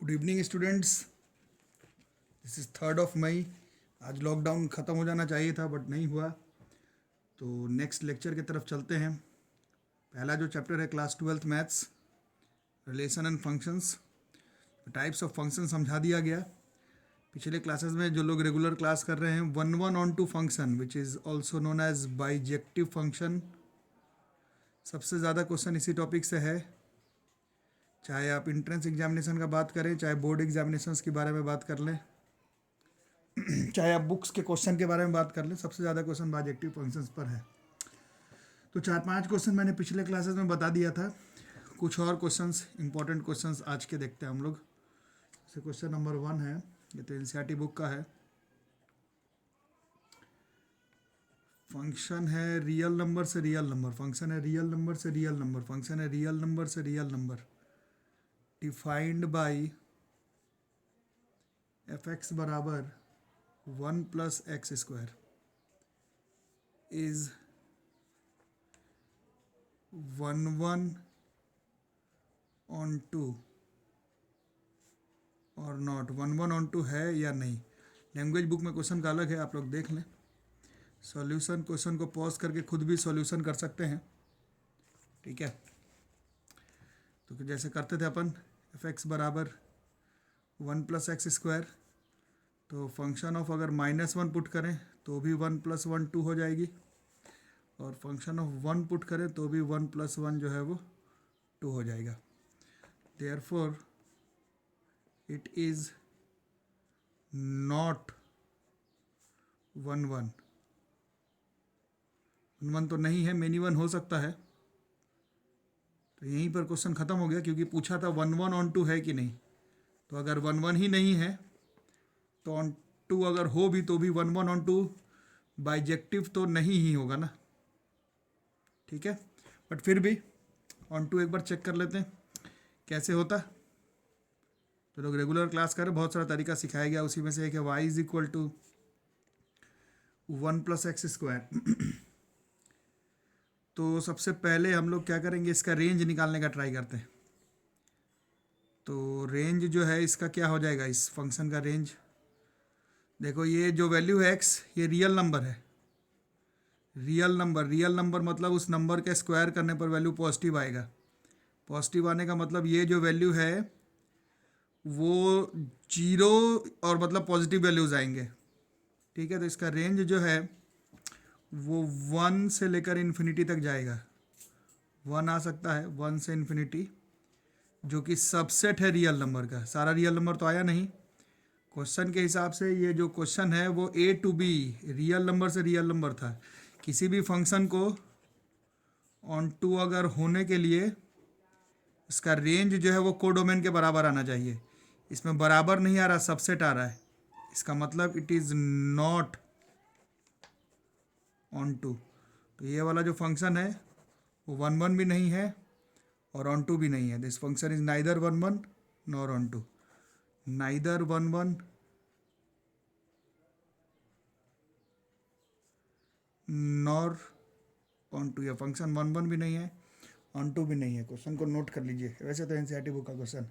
Good evening students, this is 3 आज lockdown ख़त्म हो जाना चाहिए था बट नहीं हुआ, तो नेक्स्ट लेक्चर की तरफ चलते हैं। पहला जो चैप्टर है class 12th maths, relation and functions, types of function समझा दिया गया। पिछले क्लासेस में जो लोग रेगुलर क्लास कर रहे हैं, 1-1-on-2 function which is also known as bijective function, सबसे ज़्यादा क्वेश्चन इसी टॉपिक से है। चाहे आप इंट्रेंस एग्जामिनेशन का बात करें, चाहे बोर्ड एग्जामिनेशंस के बारे में बात कर लें, चाहे आप बुक्स के क्वेश्चन के बारे में बात कर लें, सबसे ज़्यादा क्वेश्चन बाइजेक्टिव फंक्शंस पर है। तो 4-5 क्वेश्चन मैंने पिछले क्लासेस में बता दिया था। कुछ और क्वेश्चंस, इंपॉर्टेंट क्वेश्चंस आज के देखते हैं हम लोग। जैसे क्वेश्चन नंबर 1 है, ये तो एनसीईआरटी बुक का है। फंक्शन है रियल नंबर से रियल नंबर, फंक्शन है रियल नंबर से रियल नंबर, फंक्शन है रियल नंबर से real number, defined by f(x) बराबर 1 + x² इज 1-1-on-2 और नॉट 1-1-on-2 है या नहीं। लैंग्वेज बुक में क्वेश्चन का अलग है, आप लोग देख लें। सॉल्यूशन, क्वेश्चन को पॉज करके खुद भी सॉल्यूशन कर सकते हैं, ठीक है। तो जैसे करते थे अपन, f(x) बराबर 1 + x², तो फंक्शन ऑफ अगर -1 पुट करें तो भी 1 + 1 2 हो जाएगी, और फंक्शन ऑफ 1 पुट करें तो भी 1 + 1 जो है वो 2 हो जाएगा। देयरफॉर इट इज़ नॉट 1-1 तो नहीं है, मेनी 1 हो सकता है। तो यहीं पर क्वेश्चन ख़त्म हो गया, क्योंकि पूछा था 1-1-on-2 है कि नहीं। तो अगर 1-1 ही नहीं है तो on2 अगर हो भी तो भी 1-1-on-2 बाइजेक्टिव तो नहीं ही होगा ना, ठीक है। बट फिर भी on2 एक बार चेक कर लेते हैं कैसे होता। तो लोग रेगुलर क्लास करें, बहुत सारा तरीका सिखाया गया, उसी में से एक है y = 1 + x²। तो सबसे पहले हम लोग क्या करेंगे, इसका रेंज निकालने का ट्राई करते हैं। तो रेंज जो है इसका क्या हो जाएगा, इस फंक्शन का रेंज देखो, ये जो वैल्यू है x, ये रियल नंबर है। रियल नंबर मतलब उस नंबर के स्क्वायर करने पर वैल्यू पॉजिटिव आएगा। पॉजिटिव आने का मतलब ये जो वैल्यू है वो 0 और मतलब पॉजिटिव वैल्यूज आएंगे, ठीक है। तो इसका रेंज जो है वो 1 से लेकर इन्फिनिटी तक जाएगा। 1 आ सकता है, 1 से इन्फिनिटी, जो कि सबसेट है रियल नंबर का। सारा रियल नंबर तो आया नहीं। क्वेश्चन के हिसाब से ये जो क्वेश्चन है वो A to B real number से रियल नंबर था। किसी भी फंक्शन को on2 अगर होने के लिए इसका रेंज जो है वो कोडोमेन के बराबर आना चाहिए। इसमें बराबर नहीं आ रहा, सबसेट आ रहा है। इसका मतलब इट इज़ नॉट on2। तो ये वाला जो फंक्शन है वो 1-1 भी नहीं है और on2 भी नहीं है। This function is neither 1-1 nor on2, neither 1-1 nor on2। या फंक्शन 1-1 भी नहीं है, on2 भी नहीं है। क्वेश्चन को नोट कर लीजिए, वैसे तो एनसीईआरटी बुक का क्वेश्चन।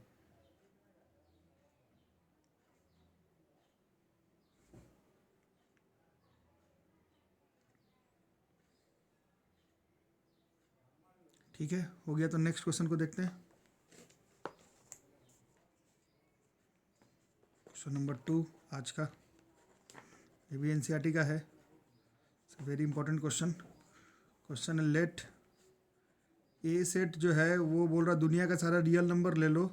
ठीक है, हो गया। तो नेक्स्ट क्वेश्चन को देखते हैं। क्वेश्चन नंबर 2 आज का, ये भी एनसीईआरटी का है। Very important question. Question let a set जो है वो बोल रहा दुनिया का सारा रियल नंबर ले लो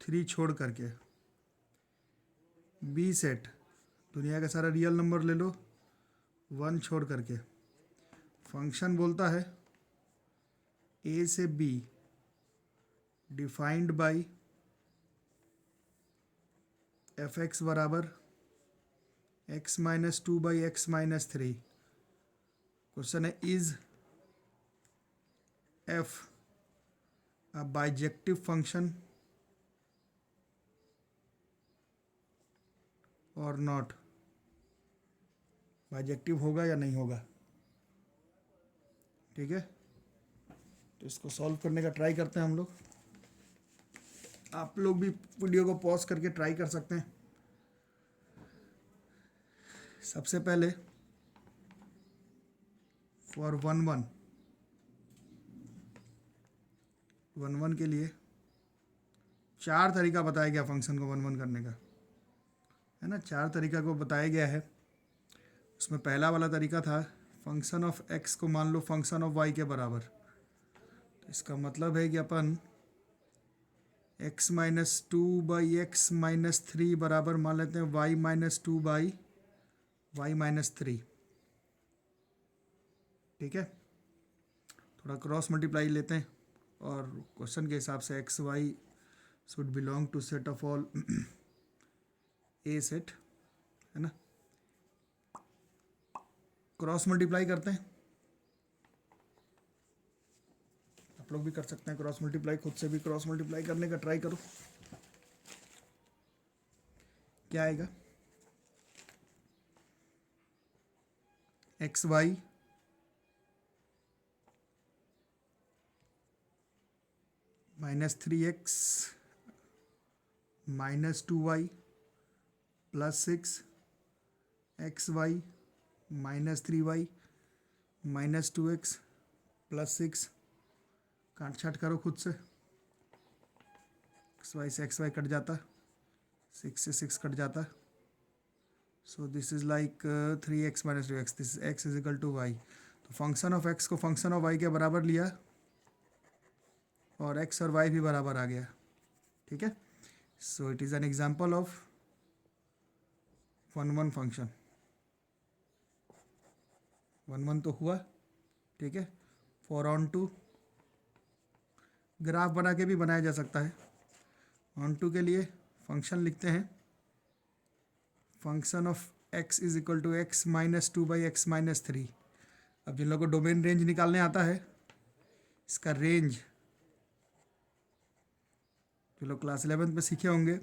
3 छोड़ करके। बी सेट दुनिया का सारा रियल नंबर ले लो 1 छोड़ करके। फंक्शन बोलता है ए से बी डिफाइंड बाई f(x) बराबर x - 2/x - 3। क्वेश्चन है is f a bijective function और नॉट। बाइजेक्टिव होगा या नहीं होगा, ठीक है। तो इसको सॉल्व करने का ट्राई करते हैं हम लोग। आप लोग भी वीडियो को पॉज करके ट्राई कर सकते हैं। सबसे पहले फॉर वन वन के लिए 4 तरीका बताया गया फंक्शन को वन वन करने का, है ना। 4 तरीका को बताया गया है। उसमें पहला वाला तरीका था फंक्शन ऑफ एक्स को मान लो फंक्शन ऑफ वाई के बराबर। तो इसका मतलब है कि अपन x माइनस 2/x-3 बराबर मान लेते हैं y-2/y-3। ठीक है, थोड़ा क्रॉस मल्टीप्लाई लेते हैं और क्वेश्चन के हिसाब से x y should belong to set of all a set, है ना। क्रॉस मल्टीप्लाई करते हैं, आप लोग भी कर सकते हैं क्रॉस मल्टीप्लाई, खुद से भी क्रॉस मल्टीप्लाई करने का ट्राई करो। क्या आएगा, x Y -3x -2y +6 x Y -3y -2x +6। काट छाट करो खुद से, एक्स वाई कट जाता, 6 से 6 कट जाता। So this is like 3x - 2x, this x is equal to y. तो फंक्शन ऑफ x को फंक्शन ऑफ y के बराबर लिया और x और y भी बराबर आ गया। ठीक है, so it is N example of one function. One तो हुआ, ठीक है। फॉर ऑन टू ग्राफ बना के भी बनाया जा सकता है। ऑन टू के लिए फंक्शन लिखते हैं function of x is equal to x - 2/x-3। अब जिन लोगों को डोमेन रेंज निकालने आता है, इसका रेंज जो लोग क्लास 11 में सीखे होंगे,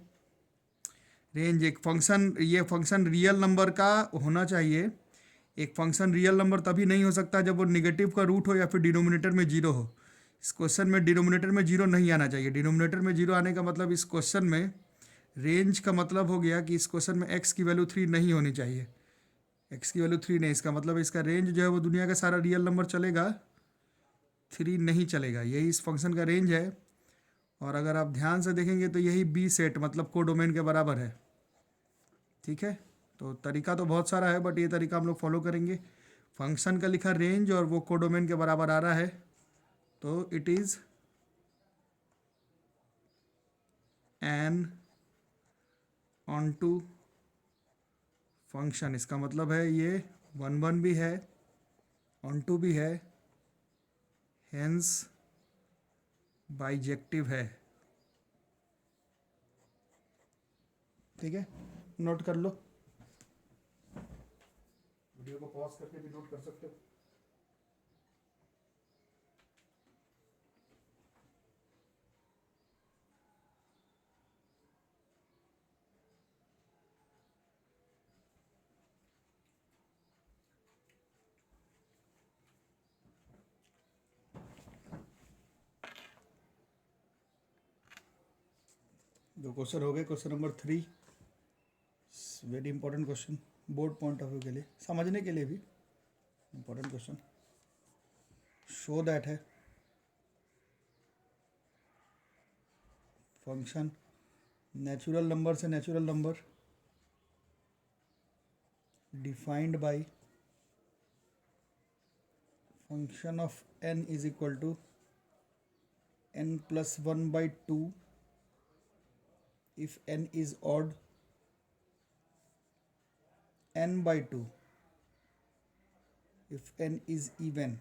रेंज एक फंक्शन, ये फंक्शन रियल नंबर का होना चाहिए। एक फंक्शन रियल नंबर तभी नहीं हो सकता जब वो निगेटिव का रूट हो या फिर डिनोमिनेटर में जीरो हो। इस क्वेश्चन में डिनोमिनेटर में जीरो नहीं आना चाहिए। डिनोमिनेटर में जीरो आने का मतलब इस क्वेश्चन में रेंज का मतलब हो गया कि इस क्वेश्चन में x की वैल्यू 3 नहीं होनी चाहिए। x की वैल्यू 3 नहीं, इसका मतलब इसका रेंज जो है वो दुनिया का सारा रियल नंबर चलेगा, 3 नहीं चलेगा। यही इस फंक्शन का रेंज है। और अगर आप ध्यान से देखेंगे तो यही बी सेट मतलब कोडोमेन के बराबर है। ठीक है, तो तरीका तो बहुत सारा है, बट ये तरीका हम लोग फॉलो करेंगे। फंक्शन का लिखा रेंज और वो कोडोमेन के बराबर आ रहा है, तो it is an onto function. इसका मतलब है ये वन भी है, ऑन टू भी है, हेंस बाइजेक्टिव है। ठीक है, नोट कर लो, वीडियो को पॉज करके भी नोट कर सकते हो। जो क्वेश्चन हो गए, question number 3, very important question board point of view के लिए, समझने के लिए भी इंपॉर्टेंट क्वेश्चन। शो दैट है फंक्शन नेचुरल नंबर से natural number defined by function of n is equal to n+1/2 if n is odd, n/2 if n is even।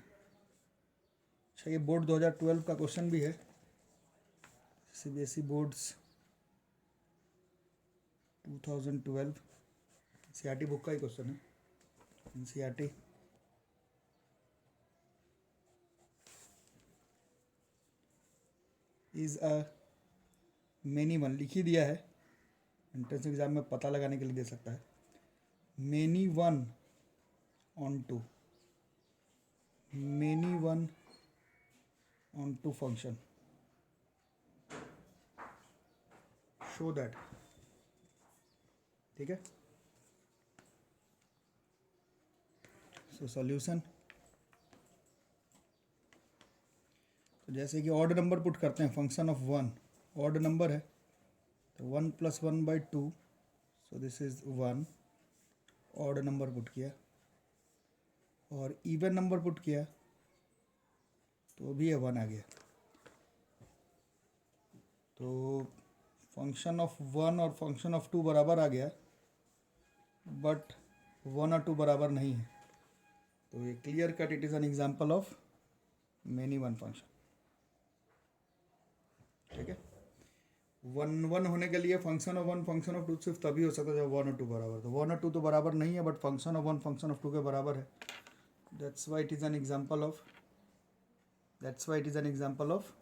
अच्छा, ये बोर्ड 2012 का क्वेश्चन भी है, सीबीएसई बोर्ड्स 2012 एनसीईआरटी बुक का ही question है। NCERT is a many one, लिख ही दिया है, एंट्रेंस एग्जाम में पता लगाने के लिए दे सकता है। Many one on to, many one on to function. Show that. ठीक है, सो सॉल्यूशन, तो जैसे कि ऑड नंबर पुट करते हैं, function of one, odd number है तो 1+1/2, सो this is 1, odd number put किया, और इवन नंबर पुट किया तो भी ये 1 आ गया। तो फंक्शन ऑफ 1 और फंक्शन ऑफ 2 बराबर आ गया, बट 1 और 2 बराबर नहीं है। तो ये clear cut it is N example of many one function. ठीक है, 1 होने के लिए फंक्शन ऑफ 1 फंक्शन ऑफ 2 सिर्फ तभी हो सकता है जब 1 और 2 बराबर। तो 1 और 2 तो बराबर नहीं है, but function of 1 function of 2 के बराबर है। That's why it is N example of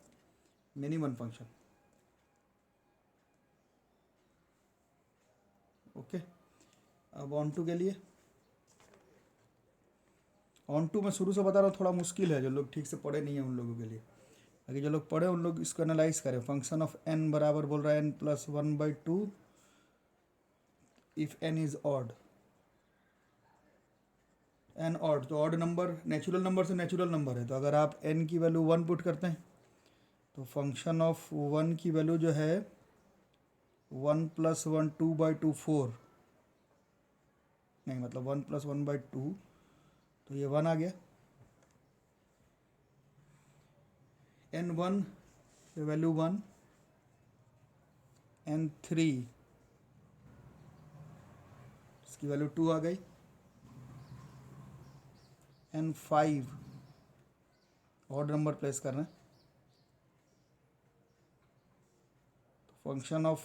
many one function. Okay, अब ऑन टू के लिए, ऑन टू मैं शुरू से बता रहा हूँ थोड़ा मुश्किल है, जो लोग ठीक से पढ़े नहीं है उन लोगों के लिए। बाकी जो लोग पढ़े उन लोग इसको एनालाइज करें। फंक्शन ऑफ n बराबर बोल रहा है n+1/2 if n is odd, n odd, तो ऑड नंबर नेचुरल नंबर से नेचुरल नंबर है, तो अगर आप n की वैल्यू 1 पुट करते हैं तो फंक्शन ऑफ 1 की वैल्यू जो है 1+1 2/2 4, नहीं मतलब 1+1/2, तो ये 1 आ गया। n1 वैल्यू 1, n3 इसकी वैल्यू 2 आ गई, n5 ऑड नंबर प्लेस कर रहे हैं, तो फंक्शन ऑफ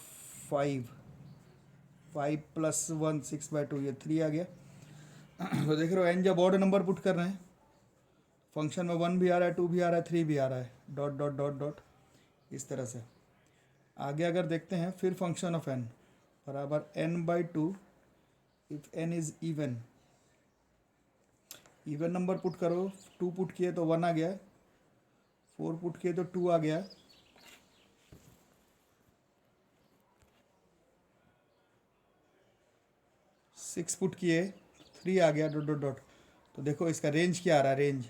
5+1 6/2, ये 3 आ गया। तो देख रहे हो n जब ऑड नंबर पुट कर रहे हैं फंक्शन में 1 भी आ रहा है, 2 भी आ रहा है, 3 भी आ रहा है, डॉट डॉट डॉट डॉट इस तरह से। आगे अगर देखते हैं फिर फंक्शन ऑफ n बराबर n/2 if n is even, even number put करो, 2 पुट किए तो 1 आ गया, 4 पुट किए तो 2 आ गया, 6 पुट किए 3 आ गया, डॉट डॉट डॉट। तो देखो इसका रेंज क्या आ रहा है, रेंज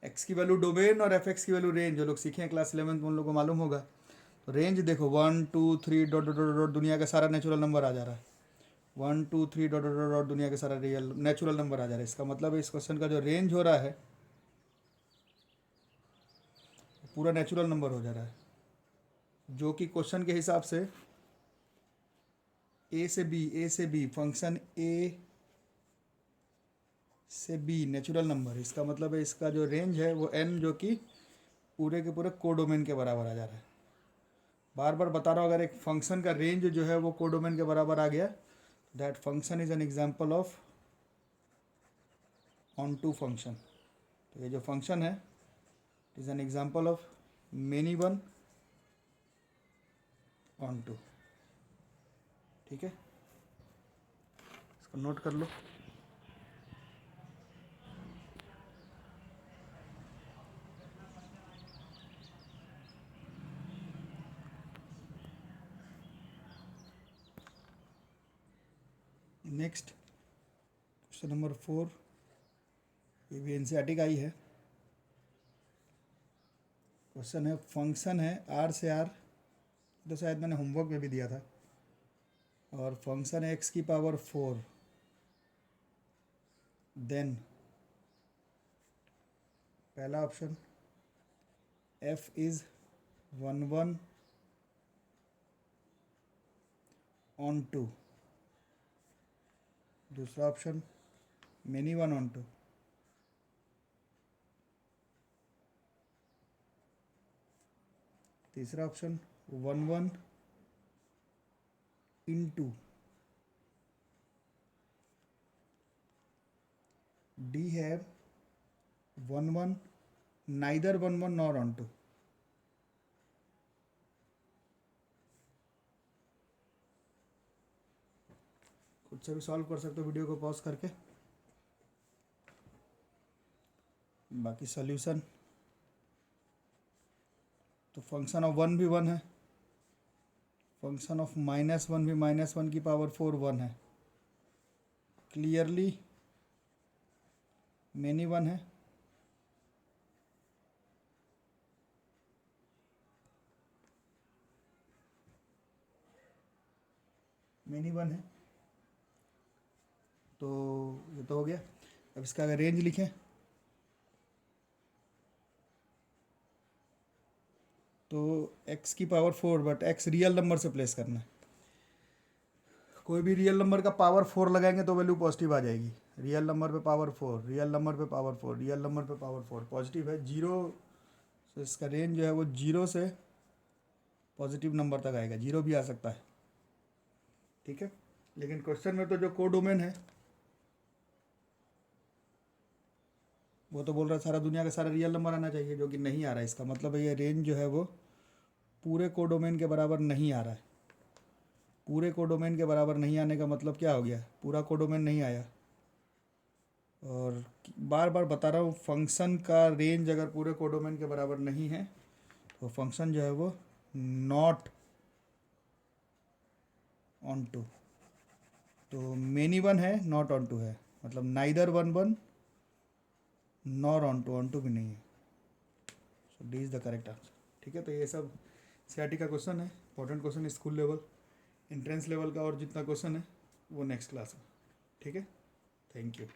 x की वैल्यू डोमेन और f(x) की वैल्यू रेंज, जो लोग सीखे हैं क्लास 11 में उन लोगों को मालूम होगा। तो रेंज देखो 1 2 3 डॉट डॉट डॉट डॉट, दुनिया का सारा नेचुरल नंबर आ जा रहा है, 1 2 3 डॉट डॉट डॉट, दुनिया के सारा रियल नेचुरल नंबर आ जा रहा है। इसका मतलब है इस क्वेश्चन का जो रेंज हो रहा है पूरा नेचुरल नंबर हो जा रहा है, जो कि क्वेश्चन के हिसाब से ए से बी फंक्शन ए से बी नेचुरल नंबर। इसका मतलब है इसका जो रेंज है वो n, जो कि पूरे के पूरे कोडोमेन के बराबर आ जा रहा है। बार बार बता रहा हूँ, अगर एक फंक्शन का रेंज जो है वो कोडोमेन के बराबर आ गया, that function is an example of onto function. तो ये जो फंक्शन है is an example of many one on to. ठीक है, इसको नोट कर लो। नेक्स्ट क्वेश्चन नंबर 4, ये भी एनसीईआरटी का ही है। क्वेश्चन है, फंक्शन है r से r, तो शायद मैंने होमवर्क में भी दिया था, और फंक्शन है x की पावर 4, देन पहला option f is 1 1 on two, दूसरा option many one on two, तीसरा ऑप्शन 1 1 इंटू, डी है 1 1 नाइदर 1 1 नॉर ऑन टू। खुद से भी सॉल्व कर सकते हो वीडियो को पॉज करके। बाकी सॉल्यूशन, तो फंक्शन ऑफ 1 भी 1 है, फंक्शन ऑफ -1 भी -1 की पावर 4 1 है, क्लियरली मेनी 1 है। मेनी 1 है, तो ये तो हो गया। अब इसका अगर रेंज लिखें तो x की power 4, but x real number से प्लेस करना है। कोई भी रियल नंबर का पावर 4 लगाएंगे तो वैल्यू पॉजिटिव आ जाएगी। रियल नंबर पे पावर 4, रियल नंबर पे पावर 4, रियल नंबर पे पावर 4 पॉजिटिव है। जीरो, तो इसका रेंज जो है वो जीरो से पॉजिटिव नंबर तक आएगा, जीरो भी आ सकता है, ठीक है। लेकिन क्वेश्चन में तो जो कोडोमेन है वो तो बोल रहा है सारा दुनिया का सारा रियल नंबर आना चाहिए, जो कि नहीं आ रहा है। इसका मतलब है ये रेंज जो है वो पूरे कोडोमेन के बराबर नहीं आ रहा है। पूरे कोडोमेन के बराबर नहीं आने का मतलब क्या हो गया, पूरा कोडोमेन नहीं आया। और बार बार बता रहा हूँ, फंक्शन का रेंज अगर पूरे कोडोमेन के बराबर नहीं है तो फंक्शन जो है वो नॉट ऑन टू। तो मेनी वन है, नॉट ऑन टू है, मतलब नाइदर 1 1 नॉर ऑन टू भी नहीं है। So D is the correct answer, ठीक है। तो ये सब सीआरटी का क्वेश्चन है, इंपॉर्टेंट क्वेश्चन है, स्कूल लेवल, एंट्रेंस लेवल का, और जितना क्वेश्चन है वो नेक्स्ट क्लास में, ठीक है। Thank you.